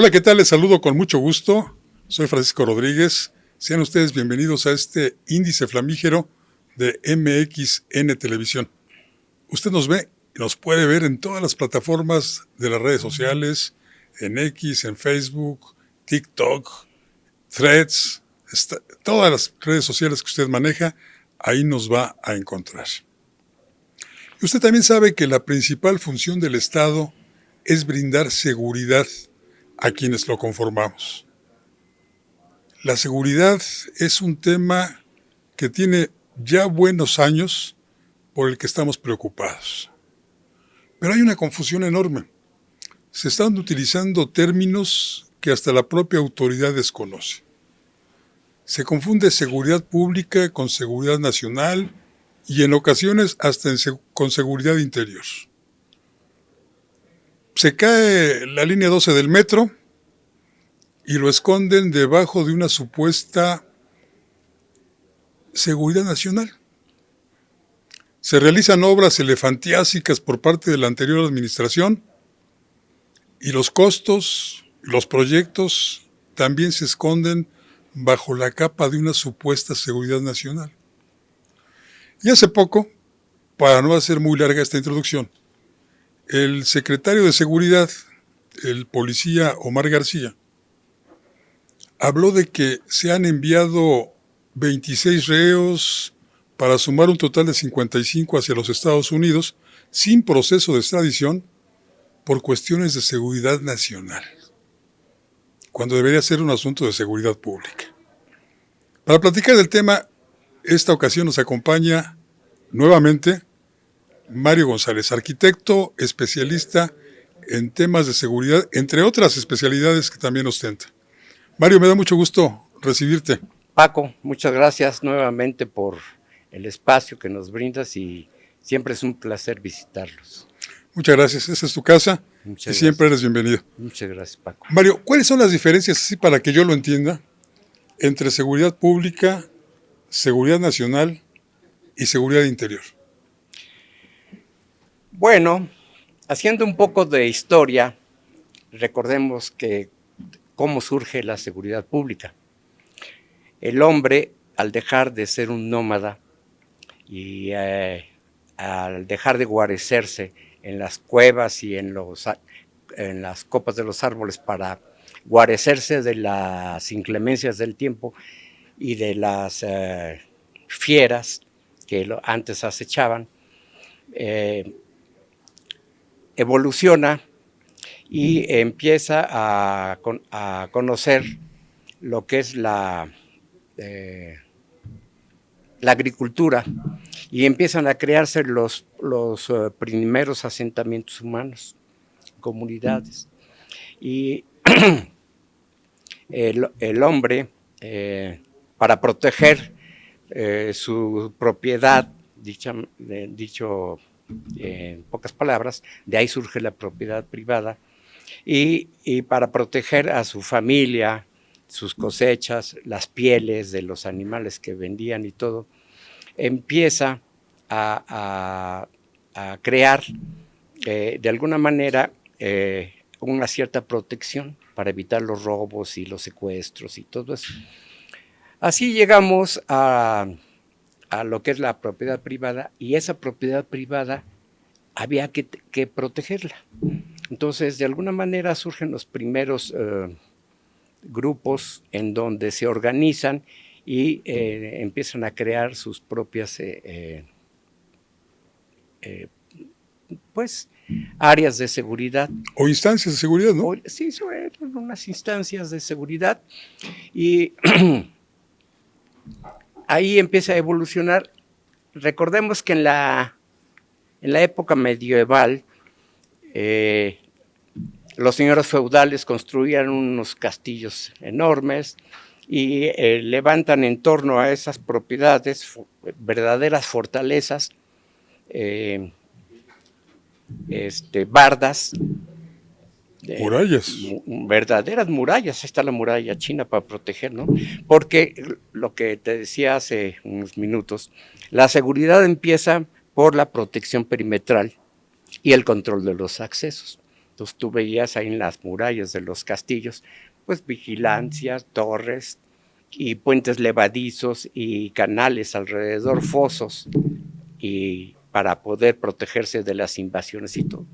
Hola, ¿qué tal? Les saludo con mucho gusto. Soy Francisco Rodríguez. Sean ustedes bienvenidos a este índice flamígero de MXN Televisión. Usted nos ve y nos puede ver en todas las plataformas de las redes sociales, en X, en Facebook, TikTok, Threads, todas las redes sociales que usted maneja, ahí nos va a encontrar. Y usted también sabe que la principal función del Estado es brindar seguridad a quienes lo conformamos. La seguridad es un tema que tiene ya buenos años por el que estamos preocupados. Pero hay una confusión enorme. Se están utilizando términos que hasta la propia autoridad desconoce. Se confunde seguridad pública con seguridad nacional y en ocasiones hasta con seguridad interior. Se cae la línea 12 del metro y lo esconden debajo de una supuesta seguridad nacional. Se realizan obras elefantiásicas por parte de la anterior administración y los costos, los proyectos también se esconden bajo la capa de una supuesta seguridad nacional. Y hace poco, para no hacer muy larga esta introducción, el secretario de Seguridad, el policía Omar García, habló de que se han enviado 26 reos para sumar un total de 55 hacia los Estados Unidos sin proceso de extradición por cuestiones de seguridad nacional, cuando debería ser un asunto de seguridad pública. Para platicar del tema, esta ocasión nos acompaña nuevamente Mario González, arquitecto, especialista en temas de seguridad, entre otras especialidades que también ostenta. Mario, me da mucho gusto recibirte. Paco, muchas gracias nuevamente por el espacio que nos brindas y siempre es un placer visitarlos. Muchas gracias, esa es tu casa y siempre eres bienvenido. Muchas gracias, Paco. Mario, ¿cuáles son las diferencias, así para que yo lo entienda, entre seguridad pública, seguridad nacional y seguridad interior? Bueno, haciendo un poco de historia, recordemos que cómo surge la seguridad pública. El hombre, al dejar de ser un nómada y al dejar de guarecerse en las cuevas y en las copas de los árboles para guarecerse de las inclemencias del tiempo y de las fieras que antes acechaban, evoluciona y empieza a conocer lo que es la agricultura y empiezan a crearse los primeros asentamientos humanos, comunidades. Y el hombre, para proteger su propiedad, dicho en pocas palabras, de ahí surge la propiedad privada, y para proteger a su familia, sus cosechas, las pieles de los animales que vendían y todo, empieza a crear de alguna manera una cierta protección para evitar los robos y los secuestros y todo eso. Así llegamos a lo que es la propiedad privada, y esa propiedad privada había que protegerla. Entonces, de alguna manera surgen los primeros grupos en donde se organizan y empiezan a crear sus propias áreas de seguridad. O instancias de seguridad, ¿no? Sí, son unas instancias de seguridad, y ahí empieza a evolucionar. Recordemos que en la época medieval, los señores feudales construían unos castillos enormes y levantan en torno a esas propiedades verdaderas fortalezas, bardas, murallas. Verdaderas murallas. Ahí está la muralla china para proteger, ¿no? Porque lo que te decía hace unos minutos, la seguridad empieza por la protección perimetral y el control de los accesos. Entonces tú veías ahí en las murallas de los castillos, pues vigilancias, torres y puentes levadizos y canales alrededor, fosos, y para poder protegerse de las invasiones y todo.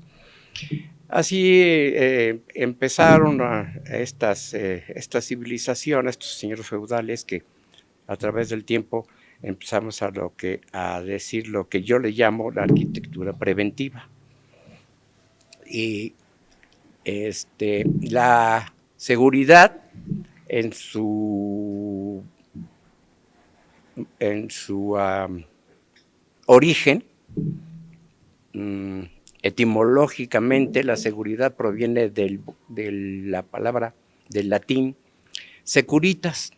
Así empezaron estas civilizaciones, estos señores feudales, que a través del tiempo empezamos a decir lo que yo le llamo la arquitectura preventiva. Y la seguridad en su origen, etimológicamente la seguridad proviene de la palabra del latín securitas,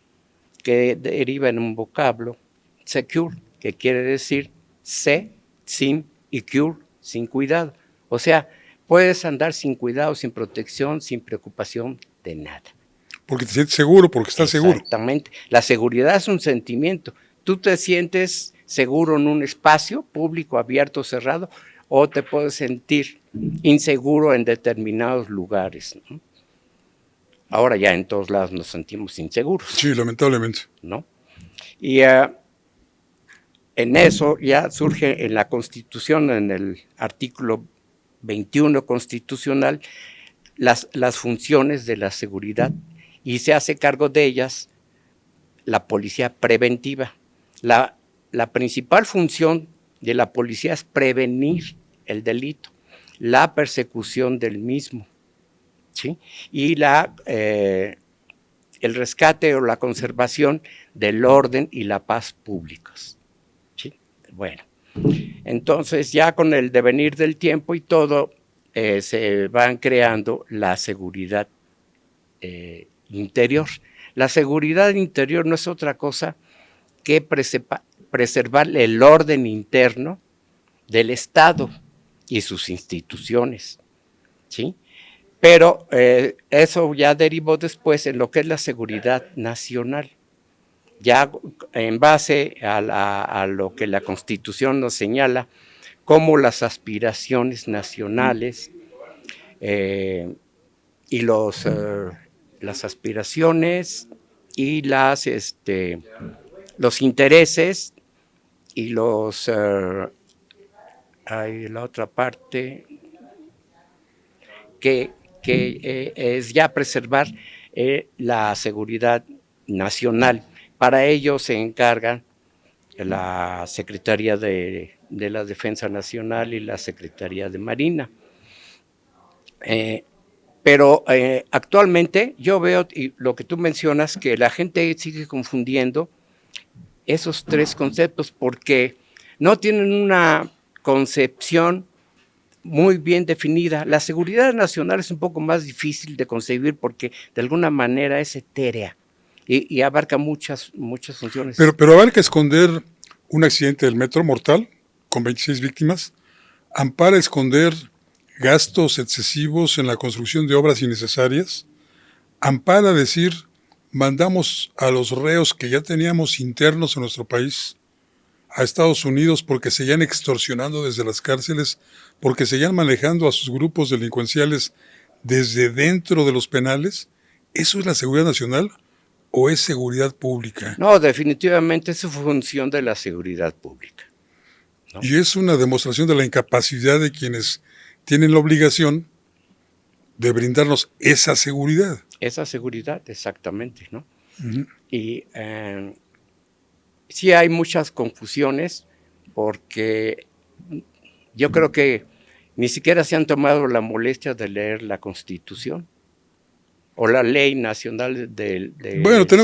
que deriva en un vocablo secure, que quiere decir sin y cure, sin cuidado. O sea, puedes andar sin cuidado, sin protección, sin preocupación de nada. Porque te sientes seguro, porque estás seguro. Exactamente. La seguridad es un sentimiento. Tú te sientes seguro en un espacio público, abierto, cerrado, o te puedes sentir inseguro en determinados lugares, ¿no? Ahora ya en todos lados nos sentimos inseguros. Sí, lamentablemente. ¿No? Y en eso ya surge en la Constitución, en el artículo 21 constitucional, las funciones de la seguridad, y se hace cargo de ellas la policía preventiva. La principal función de la policía es prevenir el delito, la persecución del mismo, ¿sí? Y el rescate o la conservación del orden y la paz públicos, ¿sí? Bueno, entonces ya con el devenir del tiempo y todo, se van creando la seguridad interior. La seguridad interior no es otra cosa que preservar el orden interno del Estado y sus instituciones, ¿sí? Pero eso ya derivó después en lo que es la seguridad nacional, ya en base a lo que la Constitución nos señala como las aspiraciones nacionales y las aspiraciones y los intereses y hay la otra parte que es ya preservar la seguridad nacional. Para ello se encargan la Secretaría de la Defensa Nacional y la Secretaría de Marina. Pero actualmente yo veo, y lo que tú mencionas, que la gente sigue confundiendo esos tres conceptos porque no tienen una concepción muy bien definida. La seguridad nacional es un poco más difícil de concebir porque de alguna manera es etérea y abarca muchas funciones. Pero abarca esconder un accidente del metro mortal con 26 víctimas, ampara esconder gastos excesivos en la construcción de obras innecesarias, ampara decir, mandamos a los reos que ya teníamos internos en nuestro país a Estados Unidos porque seguían extorsionando desde las cárceles, porque seguían manejando a sus grupos delincuenciales desde dentro de los penales. ¿Eso es la seguridad nacional o es seguridad pública? No, definitivamente es función de la seguridad pública, ¿no? Y es una demostración de la incapacidad de quienes tienen la obligación de brindarnos esa seguridad. Esa seguridad, exactamente, ¿no? Uh-huh. Y sí hay muchas confusiones porque yo creo que ni siquiera se han tomado la molestia de leer la Constitución o la Ley Nacional del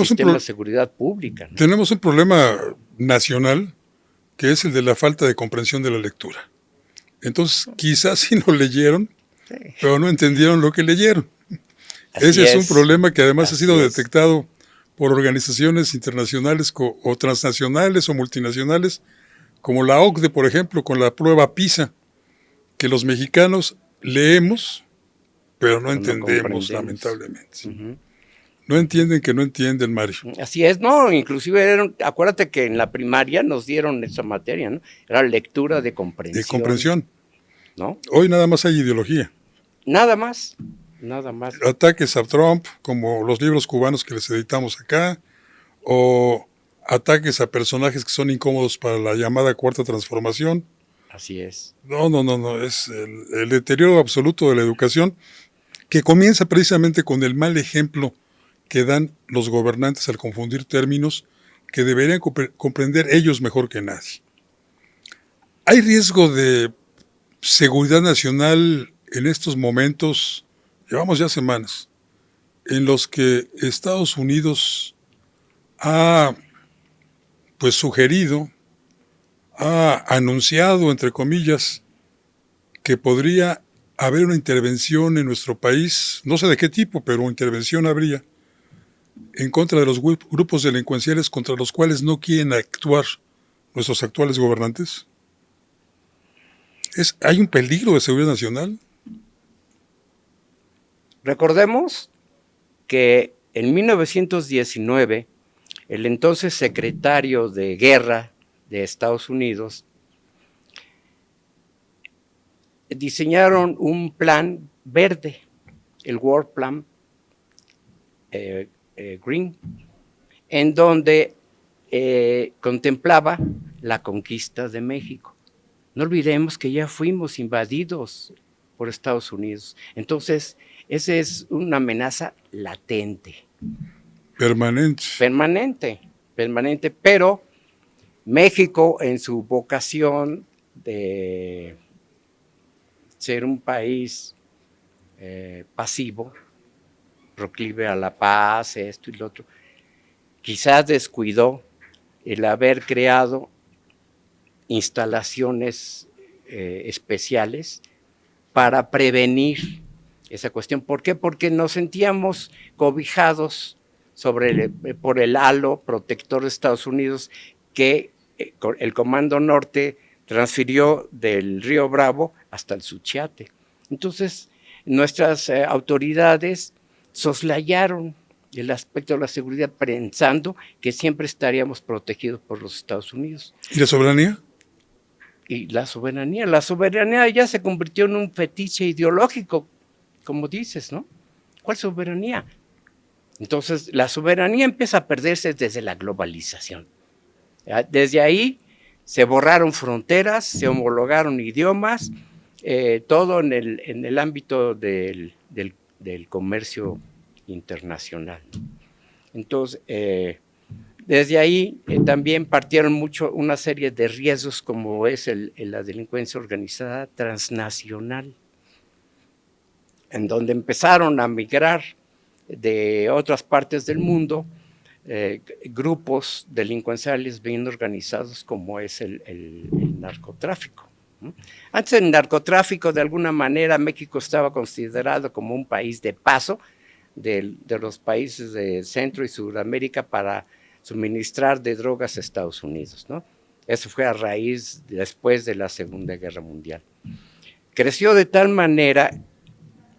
Sistema de Seguridad Pública, ¿no? Tenemos un problema nacional que es el de la falta de comprensión de la lectura. Entonces, quizás sí lo leyeron, sí, pero no entendieron lo que leyeron. Ese es un problema que además ha sido detectado por organizaciones internacionales o transnacionales o multinacionales, como la OCDE, por ejemplo, con la prueba PISA, que los mexicanos leemos, pero no entendemos, lamentablemente. Uh-huh. No entienden que no entienden, Mario. Así es, no, inclusive acuérdate que en la primaria nos dieron esa materia, ¿no? Era lectura de comprensión. De comprensión. ¿No? Hoy nada más hay ideología. Nada más, nada más. Ataques a Trump, como los libros cubanos que les editamos acá, o ataques a personajes que son incómodos para la llamada cuarta transformación. Así es. No, es el deterioro absoluto de la educación, que comienza precisamente con el mal ejemplo que dan los gobernantes al confundir términos que deberían comprender ellos mejor que nadie. Hay riesgo de seguridad nacional en estos momentos, llevamos ya semanas, en los que Estados Unidos ha pues sugerido, ha anunciado, entre comillas, que podría haber una intervención en nuestro país, no sé de qué tipo, pero intervención habría, en contra de los grupos delincuenciales contra los cuales no quieren actuar nuestros actuales gobernantes. ¿Hay un peligro de seguridad nacional? Recordemos que en 1919, el entonces secretario de Guerra de Estados Unidos diseñaron un plan verde, el War Plan Green, en donde contemplaba la conquista de México. No olvidemos que ya fuimos invadidos por Estados Unidos. Entonces, esa es una amenaza latente. Permanente, pero México, en su vocación de ser un país pasivo, proclive a la paz, esto y lo otro, quizás descuidó el haber creado instalaciones especiales para prevenir esa cuestión. ¿Por qué? Porque nos sentíamos cobijados por el halo protector de Estados Unidos que el Comando Norte transfirió del Río Bravo hasta el Suchiate. Entonces, nuestras autoridades soslayaron el aspecto de la seguridad pensando que siempre estaríamos protegidos por los Estados Unidos. ¿Y la soberanía? Y la soberanía ya se convirtió en un fetiche ideológico, como dices, ¿no? ¿Cuál soberanía? Entonces, la soberanía empieza a perderse desde la globalización. Desde ahí se borraron fronteras, se homologaron idiomas, todo en el ámbito del comercio internacional. Entonces, desde ahí también partieron una serie de riesgos como es la delincuencia organizada transnacional, en donde empezaron a migrar de otras partes del mundo grupos delincuenciales bien organizados como es el narcotráfico. Antes del narcotráfico, de alguna manera, México estaba considerado como un país de paso de los países de Centro y Sudamérica para suministrar de drogas a Estados Unidos, ¿no? Eso fue a raíz después de la Segunda Guerra Mundial. Creció de tal manera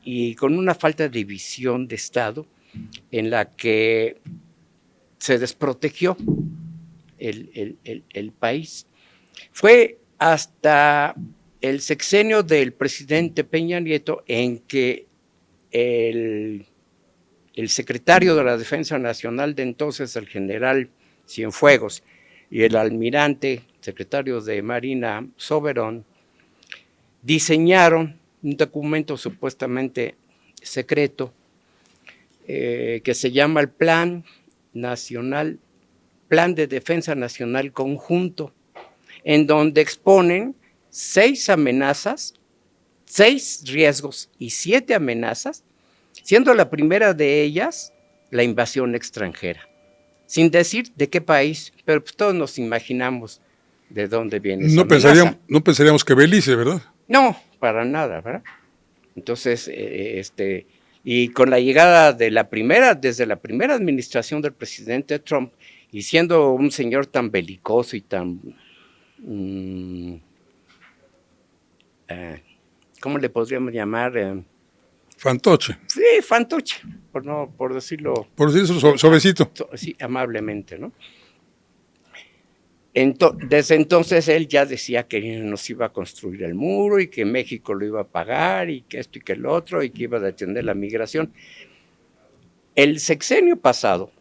y con una falta de visión de Estado en la que se desprotegió el país. Fue hasta el sexenio del presidente Peña Nieto en que el secretario de la Defensa Nacional de entonces, el general Cienfuegos, y el almirante, secretario de Marina Soberón, diseñaron un documento supuestamente secreto que se llama el Plan de Defensa Nacional Conjunto, en donde exponen 6 amenazas, 6 riesgos y 7 amenazas, siendo la primera de ellas la invasión extranjera, sin decir de qué país, pero pues todos nos imaginamos de dónde viene esa amenaza. No pensaríamos que Belice, ¿verdad? No, para nada, ¿verdad? Entonces, y con la llegada desde la primera administración del presidente Trump, y siendo un señor tan belicoso y tan, ¿cómo le podríamos llamar? Fantoche. Sí, fantoche, por decirlo. Por decirlo suavecito. Sí, amablemente, ¿no? Desde entonces él ya decía que nos iba a construir el muro y que México lo iba a pagar y que esto y que el otro y que iba a detener la migración. El sexenio pasado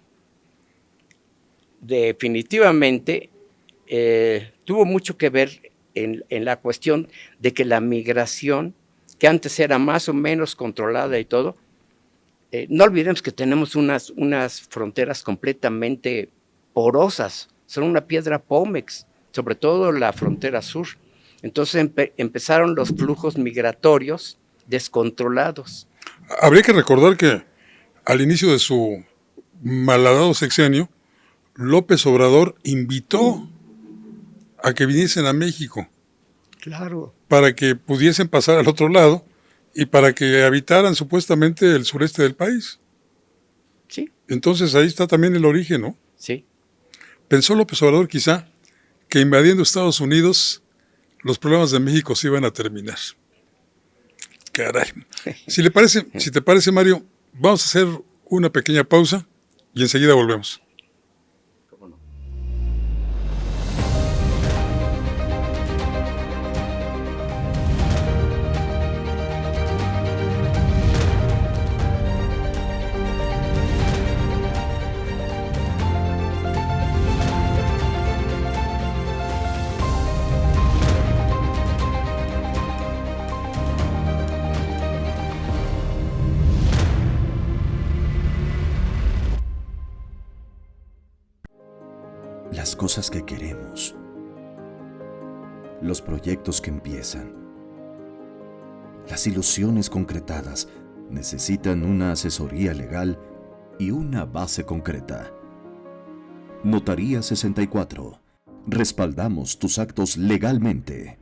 definitivamente tuvo mucho que ver en la cuestión de que la migración, que antes era más o menos controlada y todo, no olvidemos que tenemos unas fronteras completamente porosas, son una piedra pómex, sobre todo la frontera sur. Entonces empezaron los flujos migratorios descontrolados. Habría que recordar que al inicio de su malhadado sexenio, López Obrador invitó a que viniesen a México. Claro. Para que pudiesen pasar al otro lado y para que habitaran supuestamente el sureste del país. Sí. Entonces ahí está también el origen, ¿no? Sí. Pensó López Obrador quizá que invadiendo Estados Unidos los problemas de México se iban a terminar. Caray. Si te parece, Mario, vamos a hacer una pequeña pausa y enseguida volvemos. ¿Cómo no? Las cosas que queremos, los proyectos que empiezan, las ilusiones concretadas necesitan una asesoría legal y una base concreta. Notaría 64. Respaldamos tus actos legalmente.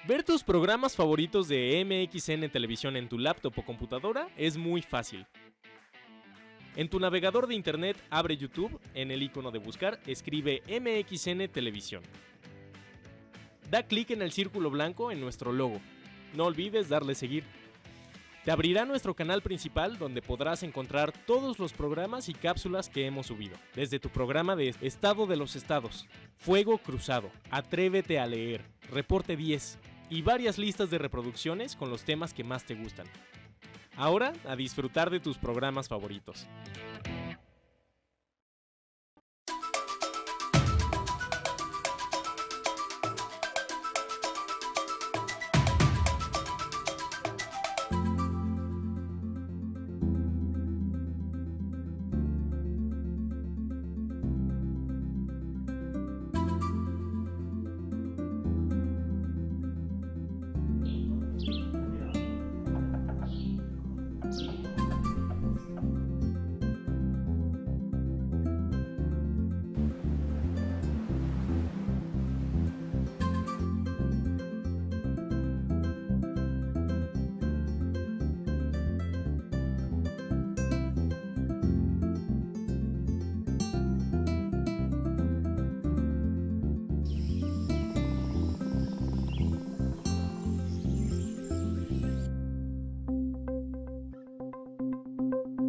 Ver tus programas favoritos de MXN Televisión en tu laptop o computadora es muy fácil. En tu navegador de internet abre YouTube, en el icono de buscar escribe MXN Televisión. Da clic en el círculo blanco en nuestro logo. No olvides darle seguir. Te abrirá nuestro canal principal donde podrás encontrar todos los programas y cápsulas que hemos subido. Desde tu programa de Estado de los Estados, Fuego Cruzado, Atrévete a Leer, Reporte 10 y varias listas de reproducciones con los temas que más te gustan. Ahora, a disfrutar de tus programas favoritos.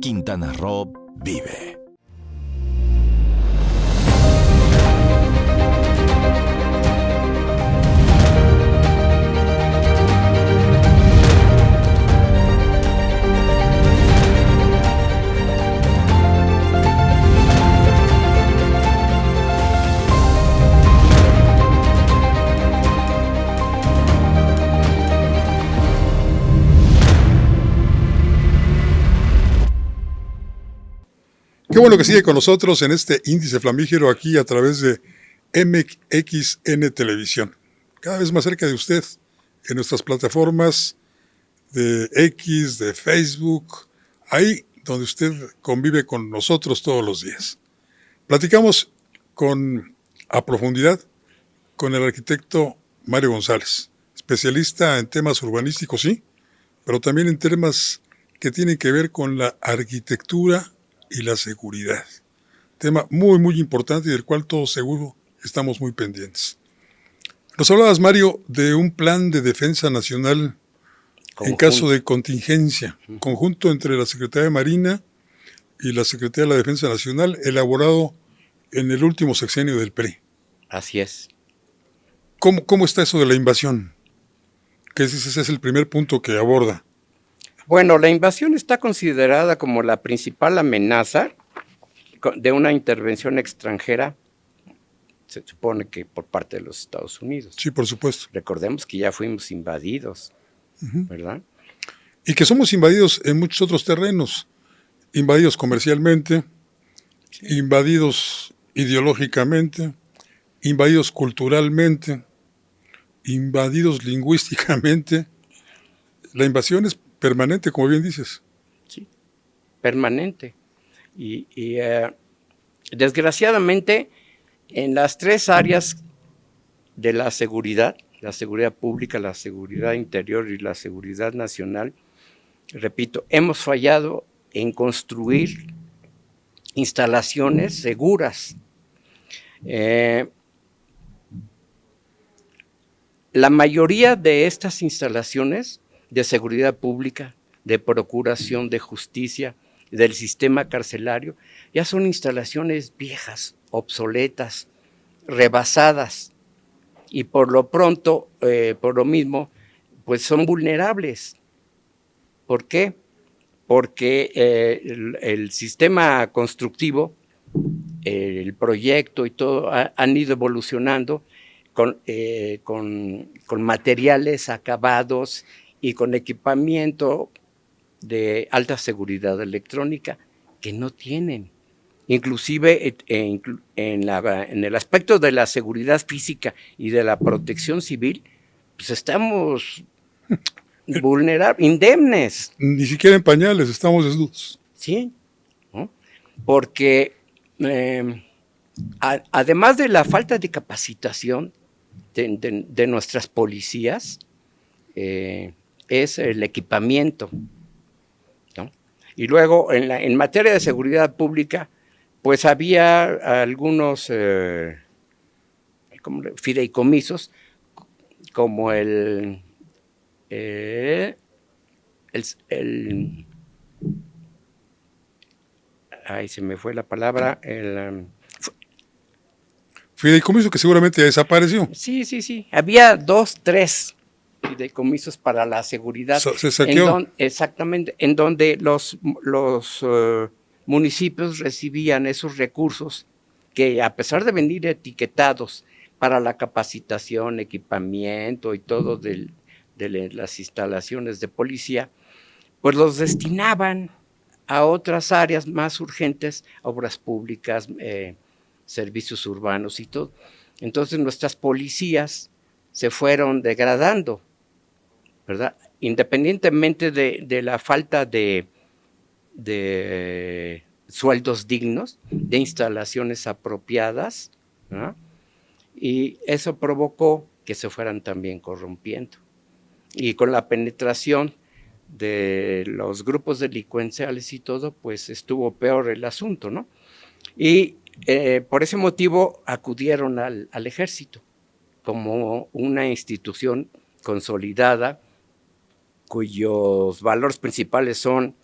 Quintana Roo vive. Qué bueno que sigue con nosotros en este índice flamígero aquí a través de MXN Televisión. Cada vez más cerca de usted en nuestras plataformas de X, de Facebook, ahí donde usted convive con nosotros todos los días. Platicamos a profundidad con el arquitecto Mario González, especialista en temas urbanísticos, sí, pero también en temas que tienen que ver con la arquitectura y la seguridad. Tema muy, muy importante y del cual todos seguro estamos muy pendientes. Nos hablabas, Mario, de un plan de defensa nacional en caso de contingencia, conjunto entre la Secretaría de Marina y la Secretaría de la Defensa Nacional, elaborado en el último sexenio del PRI. Así es. ¿Cómo está eso de la invasión? Que ese es el primer punto que aborda. Bueno, la invasión está considerada como la principal amenaza de una intervención extranjera, se supone que por parte de los Estados Unidos. Sí, por supuesto. Recordemos que ya fuimos invadidos, ¿verdad? Y que somos invadidos en muchos otros terrenos, invadidos comercialmente, invadidos ideológicamente, invadidos culturalmente, invadidos lingüísticamente. La invasión es permanente, como bien dices. Sí, permanente. Y desgraciadamente, en las tres áreas de la seguridad pública, la seguridad interior y la seguridad nacional, repito, hemos fallado en construir instalaciones seguras. La mayoría de estas instalaciones de seguridad pública, de procuración de justicia, del sistema carcelario, ya son instalaciones viejas, obsoletas, rebasadas, y por lo pronto, por lo mismo, pues son vulnerables. ¿Por qué? Porque el sistema constructivo, el proyecto y todo han ido evolucionando con materiales acabados y con equipamiento de alta seguridad electrónica que no tienen. Inclusive en el aspecto de la seguridad física y de la protección civil, pues estamos vulnerables, indemnes. Ni siquiera en pañales, estamos desnudos. Sí, ¿no? Porque además de la falta de capacitación de nuestras policías, es el equipamiento, ¿no? Y luego en materia de seguridad pública, pues había algunos fideicomisos, como ay, se me fue la palabra, Fideicomiso que seguramente ya desapareció. Sí, había 2, 3 fideicomisos para la seguridad. Se saqueó. Exactamente, en donde los municipios recibían esos recursos que, a pesar de venir etiquetados para la capacitación, equipamiento y todo de las instalaciones de policía, pues los destinaban a otras áreas más urgentes, obras públicas, servicios urbanos y todo. Entonces nuestras policías se fueron degradando, ¿verdad? Independientemente de la falta de sueldos dignos, de instalaciones apropiadas, ¿no? Y eso provocó que se fueran también corrompiendo. Y con la penetración de los grupos delincuenciales y todo, pues estuvo peor el asunto, ¿no? Y por ese motivo acudieron al ejército como una institución consolidada cuyos valores principales son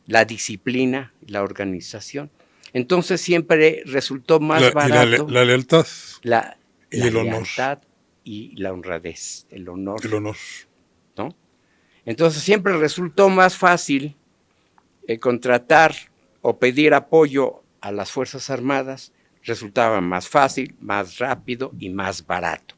la disciplina y la organización. Entonces siempre resultó más barato la lealtad y el lealtad honor. Y la honradez, el honor. El honor. ¿No? Entonces siempre resultó más fácil contratar o pedir apoyo a las Fuerzas Armadas, resultaba más fácil, más rápido y más barato,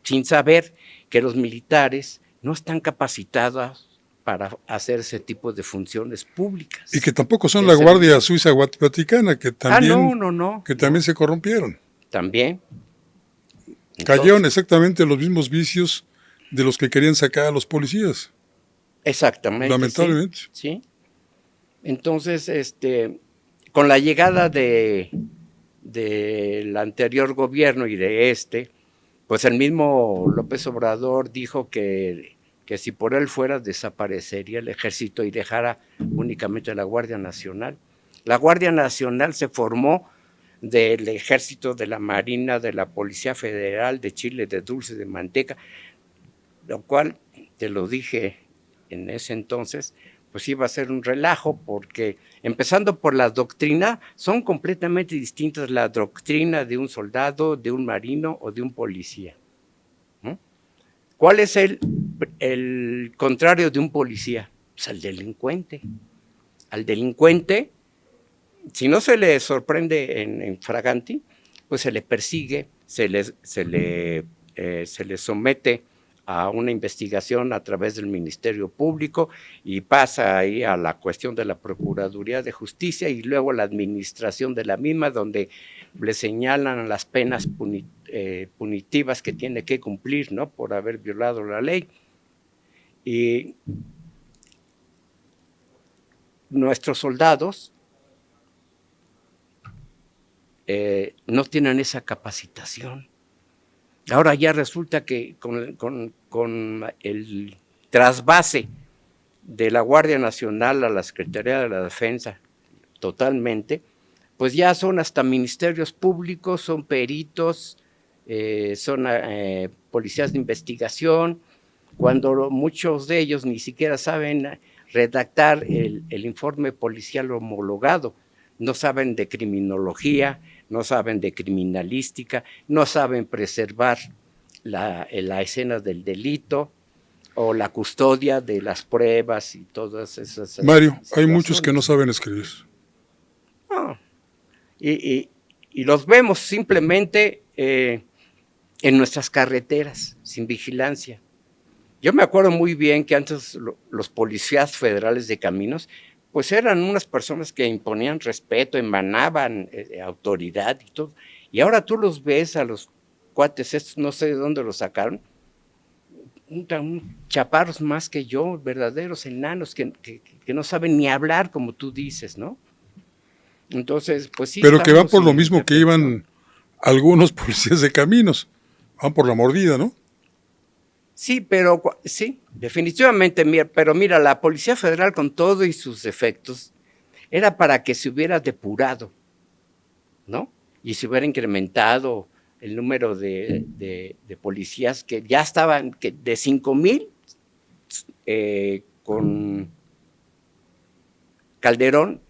sin saber que los militares no están capacitados para hacer ese tipo de funciones públicas. Y que tampoco son la Guardia Suiza Vaticana, que también, que también se corrompieron. También. Cayeron exactamente los mismos vicios de los que querían sacar a los policías. Exactamente. Lamentablemente. Sí. Entonces, con la llegada del anterior gobierno y de pues el mismo López Obrador dijo que si por él fuera, desaparecería el ejército y dejara únicamente la Guardia Nacional. La Guardia Nacional se formó del ejército, de la Marina, de la Policía Federal, de chile, de dulce, de manteca, lo cual, te lo dije en ese entonces, pues iba a ser un relajo, porque empezando por la doctrina, son completamente distintas la doctrina de un soldado, de un marino o de un policía. ¿No? ¿Cuál es el contrario de un policía? Pues el delincuente. Al delincuente, si no se le sorprende en fraganti, pues se le persigue, se le somete a una investigación a través del Ministerio Público y pasa ahí a la cuestión de la Procuraduría de Justicia y luego la administración de la misma, donde le señalan las penas punitivas que tiene que cumplir, ¿no?, por haber violado la ley. Y nuestros soldados no tienen esa capacitación. Ahora ya resulta que con el trasvase de la Guardia Nacional a la Secretaría de la Defensa totalmente, pues ya son hasta ministerios públicos, son peritos, son policías de investigación, cuando muchos de ellos ni siquiera saben redactar el informe policial homologado, no saben de criminología, no saben de criminalística, no saben preservar la escena del delito o la custodia de las pruebas y todas esas. Mario, hay muchos que no saben escribir. No. Y los vemos simplemente en nuestras carreteras, sin vigilancia. Yo me acuerdo muy bien que antes los policías federales de caminos pues eran unas personas que imponían respeto, emanaban autoridad y todo. Y ahora tú los ves a los cuates estos, no sé de dónde los sacaron, chaparros más que yo, verdaderos enanos que no saben ni hablar, como tú dices, ¿no? Entonces, pues sí. Pero que van por lo mismo que iban algunos policías de caminos, van por la mordida, ¿no? Sí, pero sí, definitivamente, pero mira, la Policía Federal con todo y sus defectos era para que se hubiera depurado, ¿no? Y se hubiera incrementado el número de policías que ya estaban, que de 5,000 con Calderón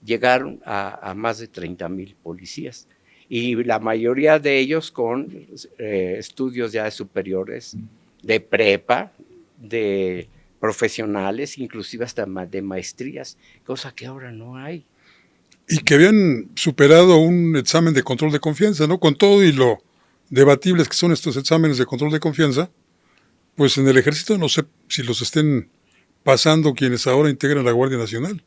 llegaron a más de 30,000 policías. Y la mayoría de ellos con estudios ya superiores, de prepa, de profesionales, inclusive hasta de maestrías, cosa que ahora no hay. Y que habían superado un examen de control de confianza, ¿no? Con todo y lo debatibles que son estos exámenes de control de confianza, pues en el ejército no sé si los estén pasando quienes ahora integran la Guardia Nacional.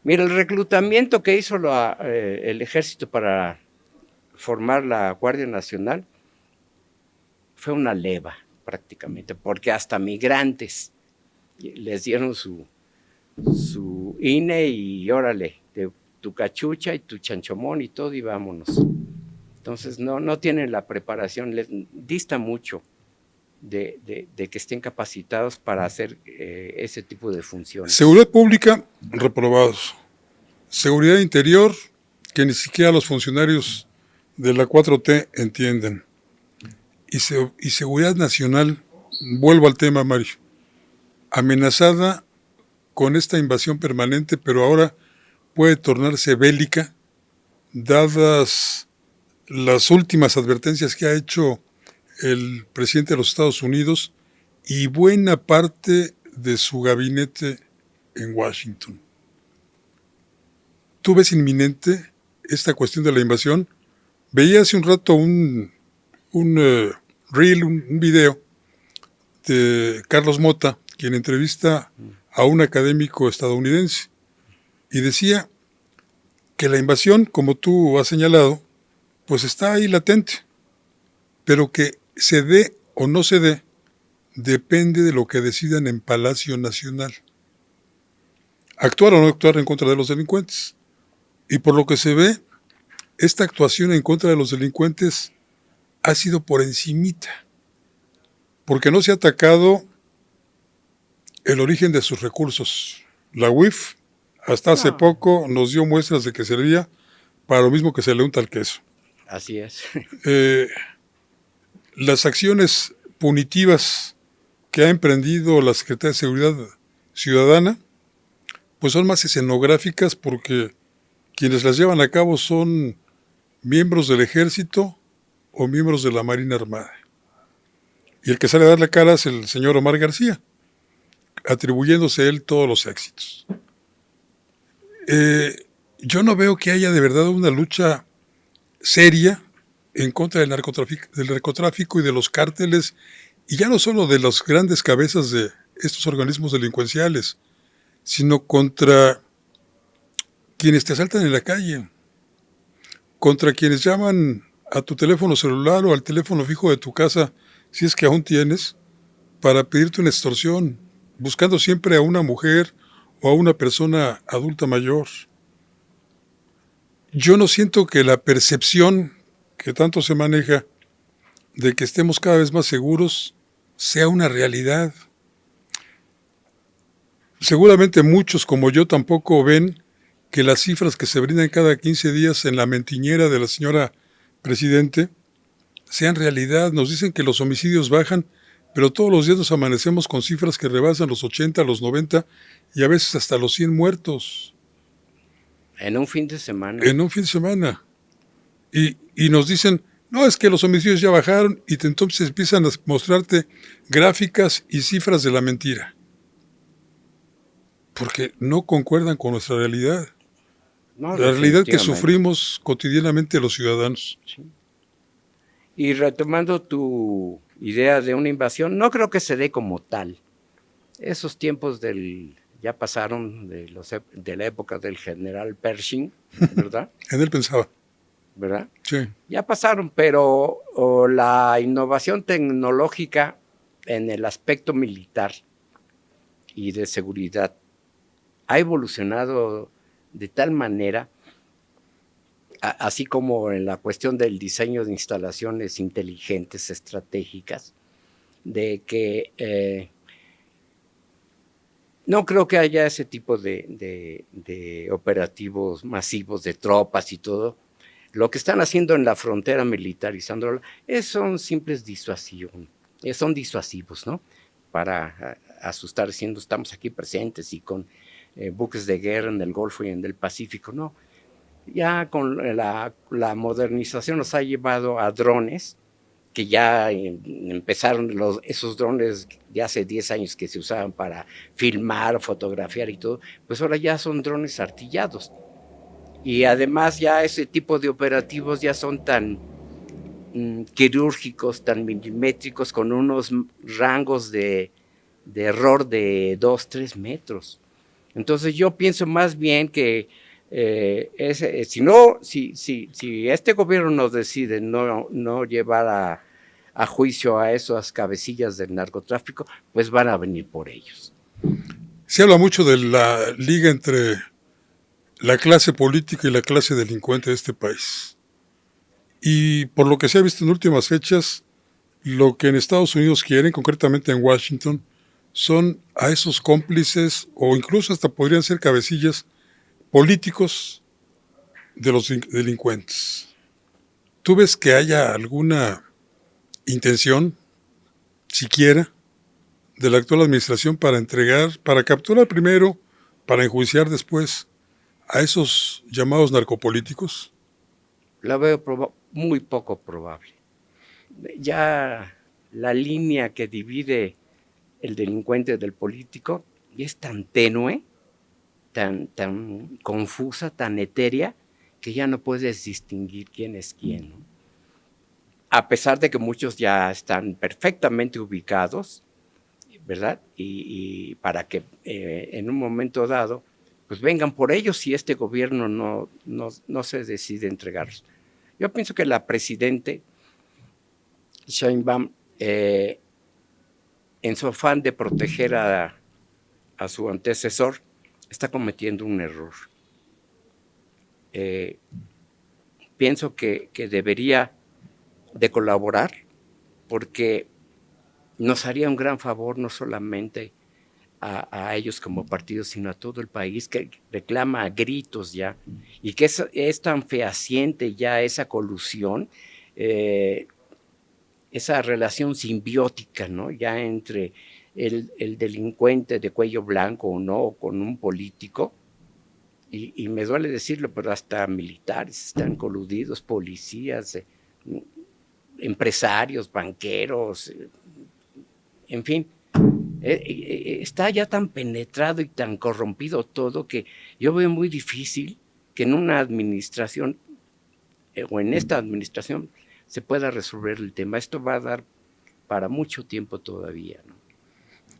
Mira, el reclutamiento que hizo el ejército para formar la Guardia Nacional fue una leva prácticamente, porque hasta migrantes les dieron su INE y órale, de tu cachucha y tu chanchomón y todo y vámonos. Entonces no tienen la preparación, les dista mucho de que estén capacitados para hacer ese tipo de funciones. Seguridad pública, reprobados. Seguridad interior, que ni siquiera los funcionarios de la 4T entienden. Y seguridad nacional, vuelvo al tema, Mario, amenazada con esta invasión permanente, pero ahora puede tornarse bélica, dadas las últimas advertencias que ha hecho el presidente de los Estados Unidos y buena parte de su gabinete en Washington. ¿Tú ves inminente esta cuestión de la invasión? Veía hace un rato un video Carlos Mota, quien entrevista a un académico estadounidense y decía que la invasión, como tú has señalado, pues está ahí latente, pero que se dé o no se dé, depende de lo que decidan en Palacio Nacional. Actuar o no actuar en contra de los delincuentes. Y por lo que se ve, esta actuación en contra de los delincuentes ha sido por encimita, porque no se ha atacado el origen de sus recursos. La UIF hasta hace poco nos dio muestras de que servía para lo mismo que se le unta al queso. Así es. Las acciones punitivas que ha emprendido la Secretaría de Seguridad Ciudadana, pues son más escenográficas porque quienes las llevan a cabo son miembros del Ejército o miembros de la Marina Armada. Y el que sale a dar la cara es el señor Omar García, atribuyéndose él todos los éxitos. Yo no veo que haya de verdad una lucha seria en contra del narcotráfico y de los cárteles, y ya no solo de las grandes cabezas de estos organismos delincuenciales, sino contra quienes te asaltan en la calle, contra quienes llaman a tu teléfono celular o al teléfono fijo de tu casa, si es que aún tienes, para pedirte una extorsión, buscando siempre a una mujer o a una persona adulta mayor. Yo no siento que la percepción que tanto se maneja de que estemos cada vez más seguros sea una realidad. Seguramente muchos como yo tampoco ven que las cifras que se brindan cada 15 días en la mentiñera de la señora Presidente sean realidad. Nos dicen que los homicidios bajan, pero todos los días nos amanecemos con cifras que rebasan los 80, los 90 y a veces hasta los 100 muertos. En un fin de semana. En un fin de semana. Y nos dicen, no, es que los homicidios ya bajaron, y entonces empiezan a mostrarte gráficas y cifras de la mentira. Porque no concuerdan con nuestra realidad. No, la realidad que definitivamente. sufrimos cotidianamente los ciudadanos. Sí. Y retomando tu idea de una invasión, no creo que se dé como tal. Esos tiempos ya pasaron de la época del general Pershing, ¿verdad? En él pensaba. ¿Verdad? Sí. Ya pasaron, pero la innovación tecnológica en el aspecto militar y de seguridad ha evolucionado de tal manera, así como en la cuestión del diseño de instalaciones inteligentes, estratégicas, de que no creo que haya ese tipo de operativos masivos de tropas y todo. Lo que están haciendo en la frontera, militarizándola, son simples son disuasivos, ¿no? Para asustar, diciendo estamos aquí presentes y con buques de guerra en el Golfo y en el Pacífico, no. Ya con la modernización nos ha llevado a drones, que ya empezaron esos drones de hace 10 años que se usaban para filmar, fotografiar y todo, pues ahora ya son drones artillados. Y además ya ese tipo de operativos ya son tan quirúrgicos, tan milimétricos, con unos rangos de error de 2-3 metros. Entonces yo pienso más bien que si este gobierno nos decide no llevar a juicio a esas cabecillas del narcotráfico, pues van a venir por ellos. Se habla mucho de la liga entre la clase política y la clase delincuente de este país. Y por lo que se ha visto en últimas fechas, lo que en Estados Unidos quieren, concretamente en Washington, son a esos cómplices, o incluso hasta podrían ser cabecillas políticos de los delincuentes. ¿Tú ves que haya alguna intención, siquiera, de la actual administración para capturar primero, para enjuiciar después a esos llamados narcopolíticos? La veo muy poco probable. Ya la línea que divide el delincuente del político es tan tenue, tan confusa, tan etérea, que ya no puedes distinguir quién es quién, ¿no? A pesar de que muchos ya están perfectamente ubicados, ¿verdad? Y para que en un momento dado, pues vengan por ellos si este gobierno no se decide entregarlos. Yo pienso que la presidente Sheinbaum, en su afán de proteger a su antecesor, está cometiendo un error. Pienso que debería de colaborar, porque nos haría un gran favor no solamente a ellos como partido, sino a todo el país, que reclama a gritos ya, y que es tan fehaciente ya esa colusión, esa relación simbiótica, ¿no? Ya entre el delincuente de cuello blanco o no, con un político, y me duele decirlo, pero hasta militares están coludidos, policías, empresarios, banqueros, en fin. Está ya tan penetrado y tan corrompido todo que yo veo muy difícil que en una administración o en esta administración se pueda resolver el tema. Esto va a dar para mucho tiempo todavía, ¿no?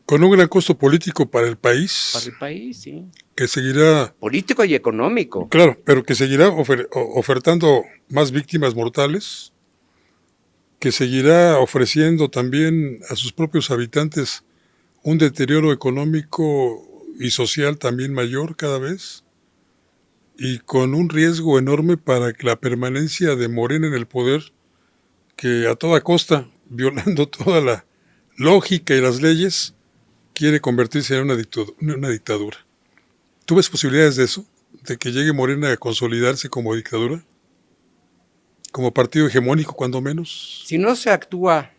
Con un gran costo político para el país. Para el país, sí. Que seguirá... Político y económico. Claro, pero que seguirá ofertando más víctimas mortales, que seguirá ofreciendo también a sus propios habitantes un deterioro económico y social también mayor cada vez, y con un riesgo enorme para que la permanencia de Morena en el poder, que a toda costa, violando toda la lógica y las leyes, quiere convertirse en una dictadura. ¿Tú ves posibilidades de eso? ¿De que llegue Morena a consolidarse como dictadura? ¿Como partido hegemónico, cuando menos? Si no se actúa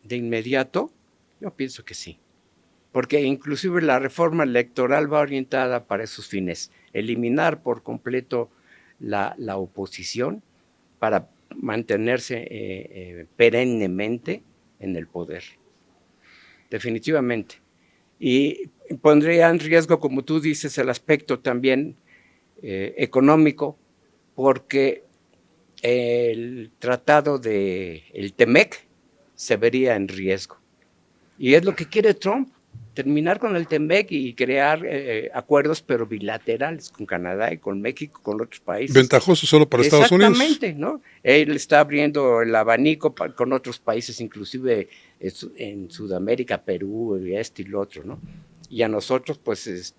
de inmediato, yo pienso que sí. Porque inclusive la reforma electoral va orientada para esos fines. Eliminar por completo la oposición para mantenerse perennemente en el poder. Definitivamente. Y pondría en riesgo, como tú dices, el aspecto también económico, porque el tratado del TEMEC se vería en riesgo. Y es lo que quiere Trump, terminar con el TEMEC y crear acuerdos pero bilaterales con Canadá y con México, con otros países. Ventajoso solo para Estados Unidos. Exactamente, ¿no? Él está abriendo el abanico con otros países, inclusive en Sudamérica, Perú, y lo otro, ¿no? Y a nosotros, pues,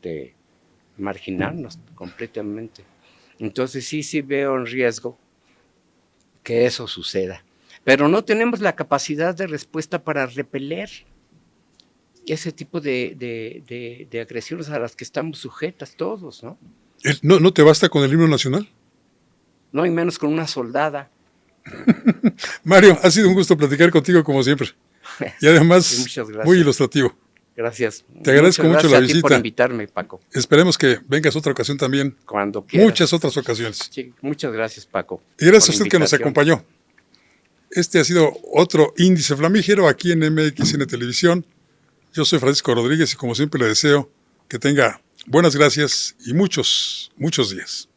marginarnos completamente. Entonces sí veo en riesgo que eso suceda. Pero no tenemos la capacidad de respuesta para repeler ese tipo de agresiones a las que estamos sujetas todos, ¿no? ¿No te basta con el himno nacional? No, y menos con una soldada. Mario, ha sido un gusto platicar contigo como siempre. Y además, muy ilustrativo. Gracias. Te agradezco mucho la visita. Por invitarme, Paco. Esperemos que vengas otra ocasión también. Cuando quieras. Muchas otras ocasiones. Sí, muchas gracias, Paco. Y gracias a usted que nos acompañó. Este ha sido otro Índice Flamígero aquí en MXN Televisión. Yo soy Francisco Rodríguez y como siempre le deseo que tenga buenas gracias y muchos días.